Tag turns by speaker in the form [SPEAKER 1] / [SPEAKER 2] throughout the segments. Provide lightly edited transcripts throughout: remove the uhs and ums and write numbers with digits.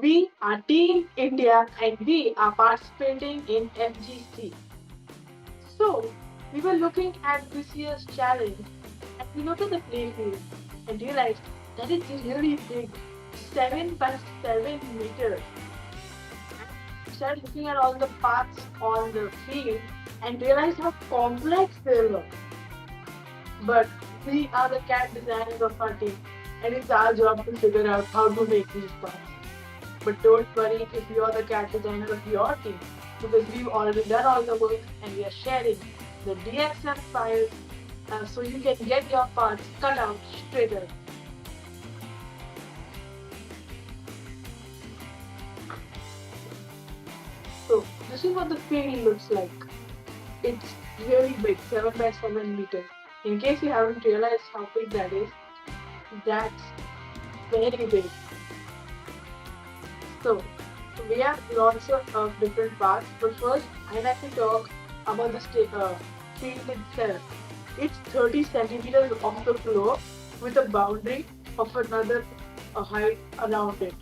[SPEAKER 1] We are Team India and we are participating in FGC. So, we were looking at this year's challenge and we looked at the playfield and realized that it's really big, 7 by 7 meters. We started looking at all the parts on the field and realized how complex they were. But we are the CAD designers of our team and it's our job to figure out how to make these parts. But don't worry if you're the CAD designer of your team, because we've already done all the work and we are sharing the DXF files so you can get your parts cut out straight away. So this is what the field looks like. It's really big, 7 by 7 meters. In case you haven't realized how big that is, that's very big. So we have lots of different parts, but first I'd like to talk about the field itself. It's 30 centimeters off the floor with a boundary of another height around it.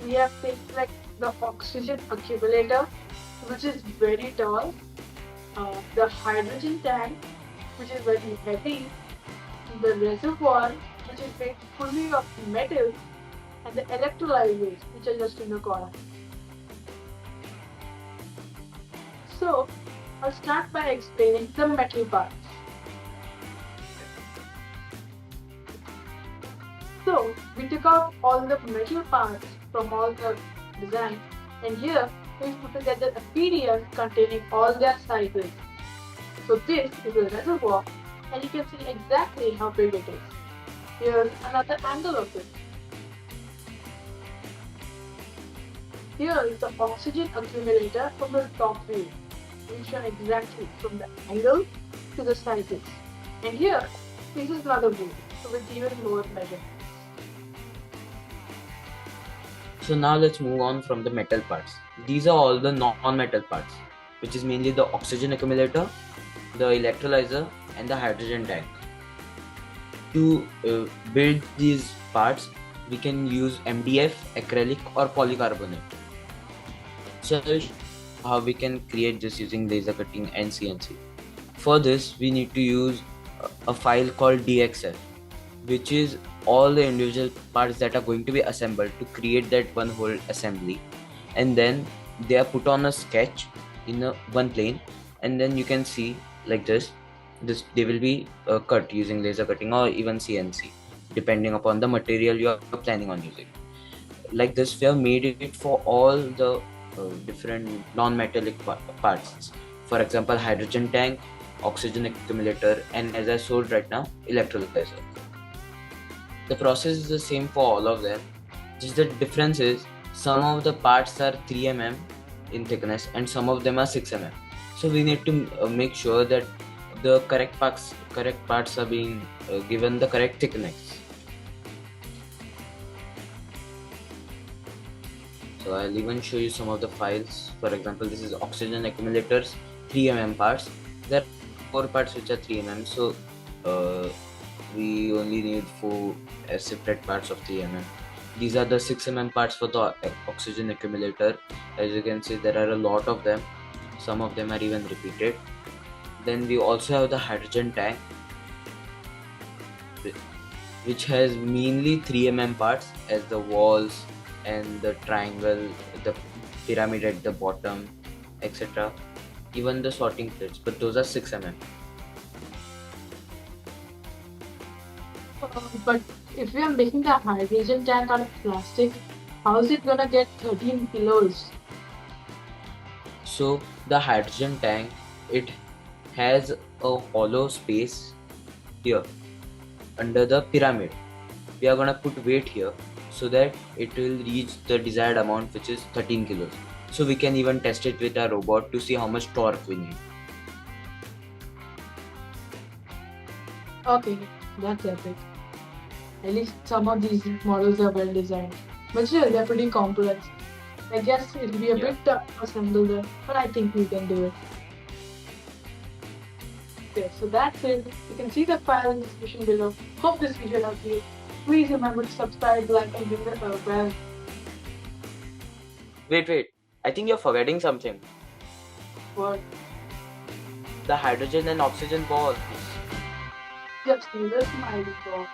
[SPEAKER 1] We have things like the oxygen accumulator, which is very tall, the hydrogen tank, which is very heavy, the reservoir, which is made fully of metal, and the electrolyzers, which are just in the corner. So, I'll start by explaining the metal parts. So, we took out all the metal parts from all the design, and here we put together a PDF containing all their sizes. So this is a reservoir, and you can see exactly how big it is. Here's another angle of it. Here is the oxygen accumulator from the top view. We show exactly from the angle to the sizes. And here, this is another view, so with even more measurements.
[SPEAKER 2] So now let's move on from the metal parts. These are all the non-metal parts, which is mainly the oxygen accumulator, the electrolyzer, and the hydrogen tank. To build these parts, we can use MDF, acrylic, or polycarbonate. So I'll show you how we can create this using laser cutting and CNC. For this, we need to use a file called DXF, which is all the individual parts that are going to be assembled to create that one whole assembly, and then they are put on a sketch in one plane, and then you can see like this they will be cut using laser cutting or even CNC depending upon the material you are planning on using. Like this, we have made it for all the different non-metallic parts. For example, hydrogen tank, oxygen accumulator, and as I showed right now, electrolyzer. The process is the same for all of them, just the difference is some of the parts are 3 mm in thickness and some of them are 6 mm. So we need to make sure that the correct parts are being given the correct thickness. So I'll even show you some of the files. For example, this is oxygen accumulators, 3 mm parts. There are 4 parts which are 3 mm, so we only need 4 separate parts of 3 mm. These are the 6 mm parts for the oxygen accumulator. As you can see, there are a lot of them. Some of them are even repeated. Then we also have the hydrogen tank, which has mainly 3 mm parts as the walls and the triangle, the pyramid at the bottom, etc. Even the sorting plates, but those are 6 mm.
[SPEAKER 1] But if we are making the hydrogen tank out of plastic, how is it gonna get 13 kilos?
[SPEAKER 2] So the hydrogen tank, it has a hollow space here under the pyramid. We are gonna put weight here so that it will reach the desired amount, which is 13 kilos. So we can even test it with a robot to see how much torque we need.
[SPEAKER 1] Okay, that's epic. At least some of these models are well designed. But still, they're pretty complex. I guess it'll be a bit tough to assemble them, but I think we can do it. Okay, so that's it. You can see the file in the description below. Hope this video helped you. Please remember to subscribe, like, and ring the bell.
[SPEAKER 2] Wait. I think you're forgetting something.
[SPEAKER 1] What?
[SPEAKER 2] The hydrogen and oxygen bonds.
[SPEAKER 1] Just need a smiley dog.